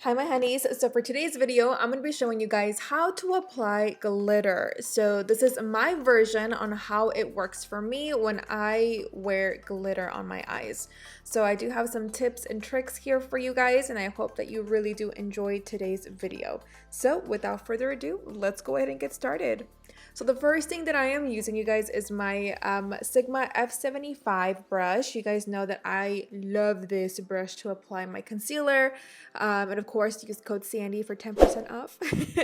Hi my honeys, so for today's video I'm going to be showing you guys how to apply glitter. So this is my version on how it works for me when I wear glitter on my eyes. So I do have some tips and tricks here for you guys, and I hope that you really do enjoy today's video. So without further ado, let's go ahead and get started. So the first thing that I am using, you guys, is my Sigma F75 brush. You guys know that I love this brush to apply my concealer. And of course, use code Sandi for 10% off.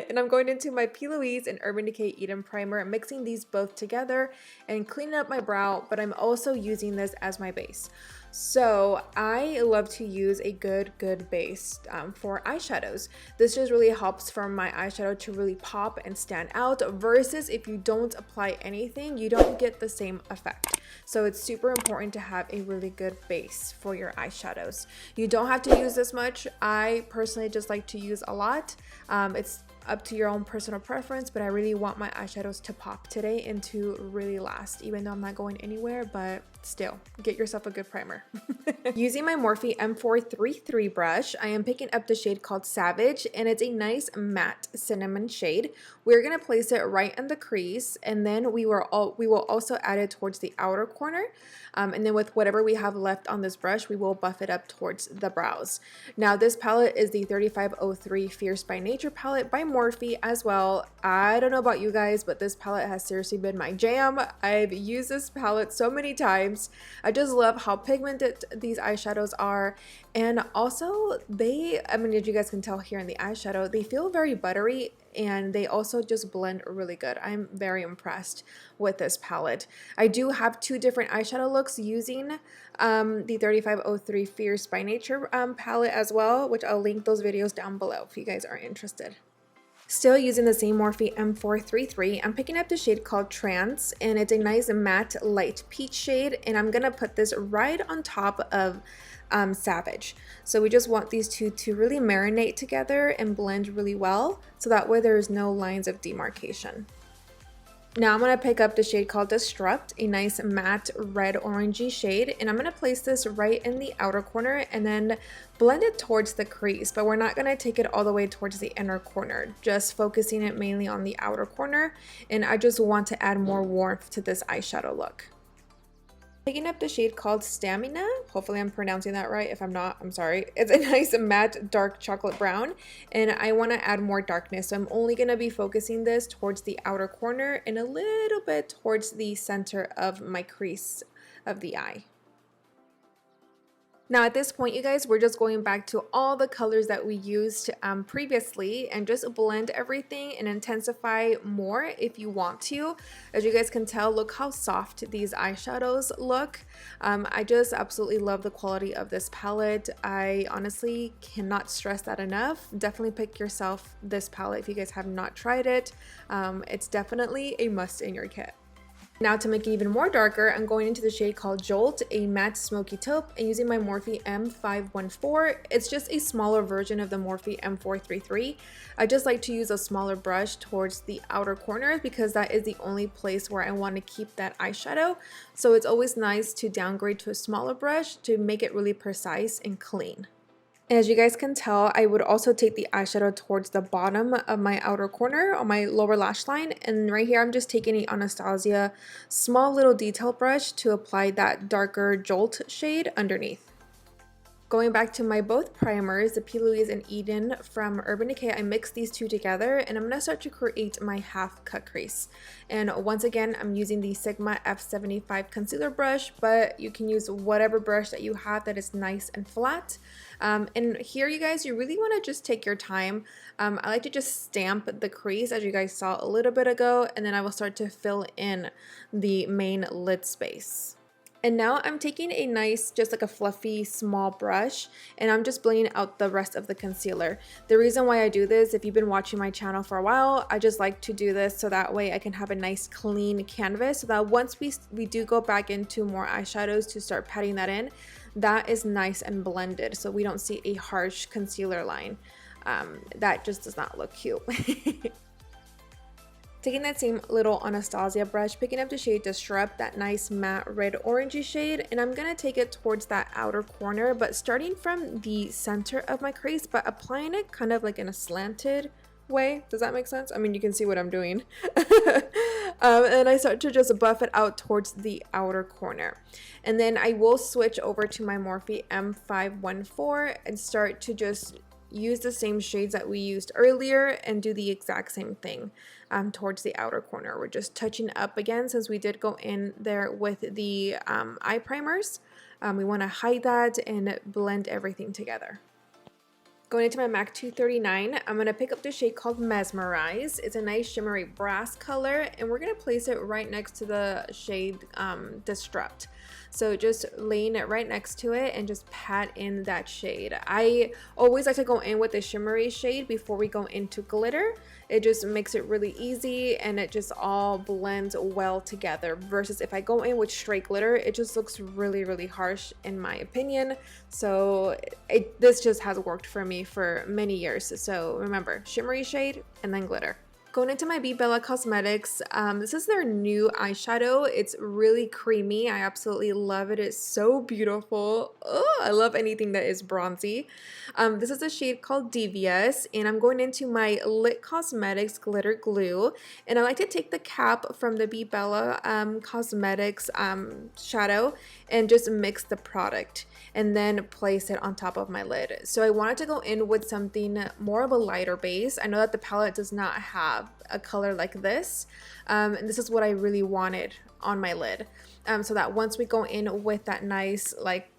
And I'm going into my P. Louise and Urban Decay Eden Primer, mixing these both together and cleaning up my brow, but I'm also using this as my base. So I love to use a good base for eyeshadows. This just really helps for my eyeshadow to really pop and stand out, versus if you don't apply anything, you don't get the same effect. So it's super important to have a really good base for your eyeshadows. You don't have to use this much. I personally just like to use a lot. It's up to your own personal preference, but I really want my eyeshadows to pop today and to really last, even though I'm not going anywhere, but still, get yourself a good primer. Using my Morphe M433 brush, I am picking up the shade called Savage, and it's a nice matte cinnamon shade. We're gonna place it right in the crease, and then we will also add it towards the outer corner, and then with whatever we have left on this brush, we will buff it up towards the brows. Now this palette is the 3503 Fierce by Nature palette by Morphe as well. I don't know about you guys, but this palette has seriously been my jam. I've used this palette so many times. I just love how pigmented these eyeshadows are, and also as you guys can tell here in the eyeshadow, they feel very buttery, and they also just blend really good. I'm very impressed with this palette. I do have two different eyeshadow looks using the 3503 Fierce by Nature palette as well, which I'll link those videos down below if you guys are interested. Still using the same Morphe M433, I'm picking up the shade called Trance, and it's a nice matte light peach shade, and I'm gonna put this right on top of Savage. So we just want these two to really marinate together and blend really well, so that way there's no lines of demarcation. Now I'm going to pick up the shade called Destruct, a nice matte red orangey shade, and I'm going to place this right in the outer corner and then blend it towards the crease, but we're not going to take it all the way towards the inner corner, just focusing it mainly on the outer corner, and I just want to add more warmth to this eyeshadow look. Picking up the shade called Stamina, hopefully I'm pronouncing that right. If I'm not, I'm sorry. It's a nice matte dark chocolate brown, and I want to add more darkness, so I'm only going to be focusing this towards the outer corner and a little bit towards the center of my crease of the eye. Now at this point, you guys, we're just going back to all the colors that we used previously and just blend everything and intensify more if you want to. As you guys can tell, look how soft these eyeshadows look. I just absolutely love the quality of this palette. I honestly cannot stress that enough. Definitely pick yourself this palette if you guys have not tried it. It's definitely a must in your kit. Now to make it even more darker, I'm going into the shade called Jolt, a matte smoky taupe, and using my Morphe M514. It's just a smaller version of the Morphe M433. I just like to use a smaller brush towards the outer corners because that is the only place where I want to keep that eyeshadow. So it's always nice to downgrade to a smaller brush to make it really precise and clean. As you guys can tell, I would also take the eyeshadow towards the bottom of my outer corner on my lower lash line, and right here I'm just taking an Anastasia small little detail brush to apply that darker Jolt shade underneath. Going back to my both primers, the P. Louise and Eden from Urban Decay, I mixed these two together, and I'm going to start to create my half cut crease. And once again, I'm using the Sigma F75 concealer brush, but you can use whatever brush that you have that is nice and flat. And here, you guys, you really want to just take your time. I like to just stamp the crease, as you guys saw a little bit ago, and then I will start to fill in the main lid space. And now I'm taking a nice, just like a fluffy small brush, and I'm just blending out the rest of the concealer. The reason why I do this, if you've been watching my channel for a while, I just like to do this so that way I can have a nice clean canvas, so that once we do go back into more eyeshadows to start patting that in, that is nice and blended, so we don't see a harsh concealer line. That just does not look cute. Taking that same little Anastasia brush, picking up the shade Disrupt, that nice matte red orangey shade, and I'm gonna take it towards that outer corner, but starting from the center of my crease, but applying it kind of like in a slanted way. Does that make sense? I mean, you can see what I'm doing. And I start to just buff it out towards the outer corner. And then I will switch over to my Morphe M514 and start to just use the same shades that we used earlier and do the exact same thing towards the outer corner. We're just touching up again since we did go in there with the eye primers. We want to hide that and blend everything together. Going into my MAC 239, I'm going to pick up the shade called Mesmerize. It's a nice shimmery brass color, and we're going to place it right next to the shade Disrupt. So just laying it right next to it and just pat in that shade. I always like to go in with the shimmery shade before we go into glitter. It just makes it really easy and it just all blends well together, versus if I go in with straight glitter, it just looks really, really harsh in my opinion. So this just has worked for me for many years. So remember, shimmery shade and then glitter. Going into my BEBELLA Cosmetics, this is their new eyeshadow. It's really creamy. I absolutely love it. It's so beautiful. Oh, I love anything that is bronzy. This is a shade called Devious, and I'm going into my Lit Cosmetics Glitter Glue. And I like to take the cap from the BEBELLA Cosmetics shadow and just mix the product and then place it on top of my lid. So I wanted to go in with something more of a lighter base. I know that the palette does not have a color like this, and this is what I really wanted on my lid, so that once we go in with that nice like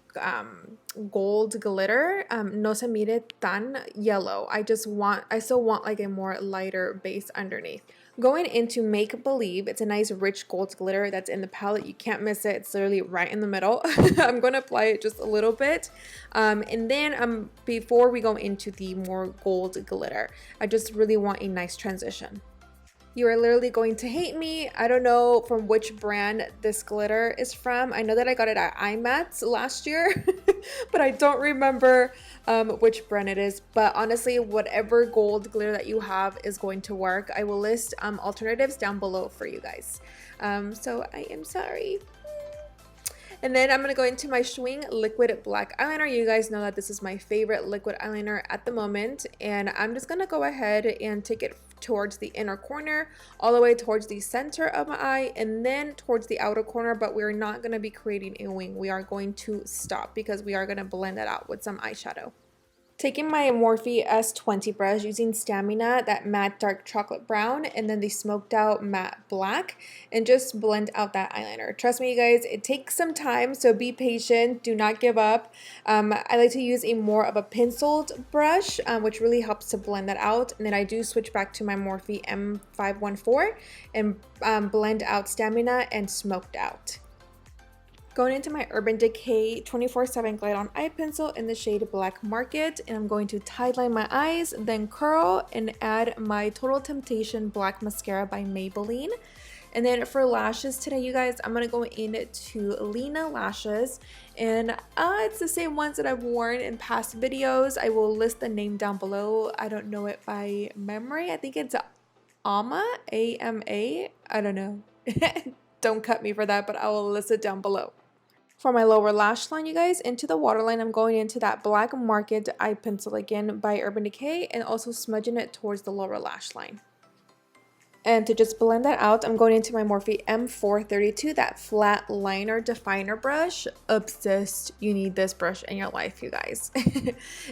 gold glitter, no se mire tan yellow. I still want like a more lighter base underneath. Going into Make Believe, it's a nice rich gold glitter that's in the palette. You can't miss it. It's literally right in the middle. I'm going to apply it just a little bit. And then before we go into the more gold glitter, I just really want a nice transition. You are literally going to hate me. I don't know from which brand this glitter is from. I know that I got it at IMATS last year, but I don't remember which brand it is. But honestly, whatever gold glitter that you have is going to work. I will list alternatives down below for you guys. So I am sorry. And then I'm going to go into my SCHWING liquid black eyeliner. You guys know that this is my favorite liquid eyeliner at the moment. And I'm just going to go ahead and take it towards the inner corner, all the way towards the center of my eye, and then towards the outer corner. But we're not going to be creating a wing. We are going to stop because we are going to blend it out with some eyeshadow. Taking my Morphe S20 brush, using Stamina, that matte dark chocolate brown, and then the smoked out matte black, and just blend out that eyeliner. Trust me, you guys, it takes some time, so be patient. Do not give up. I like to use a more of a penciled brush, which really helps to blend that out. And then I do switch back to my Morphe M514 and blend out Stamina and smoked out. Going into my Urban Decay 24/7 Glide On Eye Pencil in the shade Black Market, and I'm going to tideline my eyes, then curl, and add my Total Temptation Black Mascara by Maybelline. And then for lashes today, you guys, I'm going to go into LENA lashes, and it's the same ones that I've worn in past videos. I will list the name down below. I don't know it by memory. I think it's AMA, A-M-A, I don't know. Don't cut me for that, but I will list it down below. For my lower lash line, you guys, into the waterline, I'm going into that Black Market eye pencil again by Urban Decay, and also smudging it towards the lower lash line. And to just blend that out, I'm going into my Morphe M432, that flat liner definer brush. Obsessed. You need this brush in your life, you guys.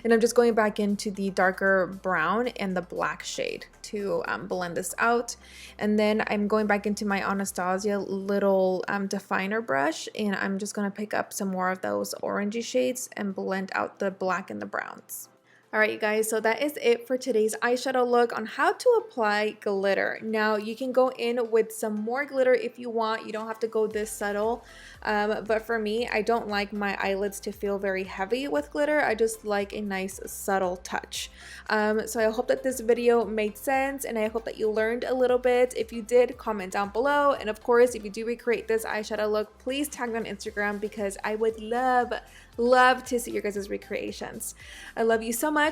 And I'm just going back into the darker brown and the black shade to blend this out. And then I'm going back into my Anastasia little definer brush, and I'm just going to pick up some more of those orangey shades and blend out the black and the browns. Alright, you guys, so that is it for today's eyeshadow look on how to apply glitter. Now, you can go in with some more glitter if you want. You don't have to go this subtle. But for me, I don't like my eyelids to feel very heavy with glitter. I just like a nice subtle touch. So I hope that this video made sense, and I hope that you learned a little bit. If you did, comment down below. And of course, if you do recreate this eyeshadow look, please tag me on Instagram, because I would love to see your guys' recreations. I love you so much.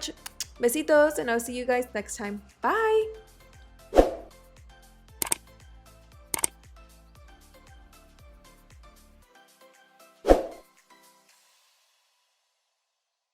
Besitos, and I'll see you guys next time. Bye!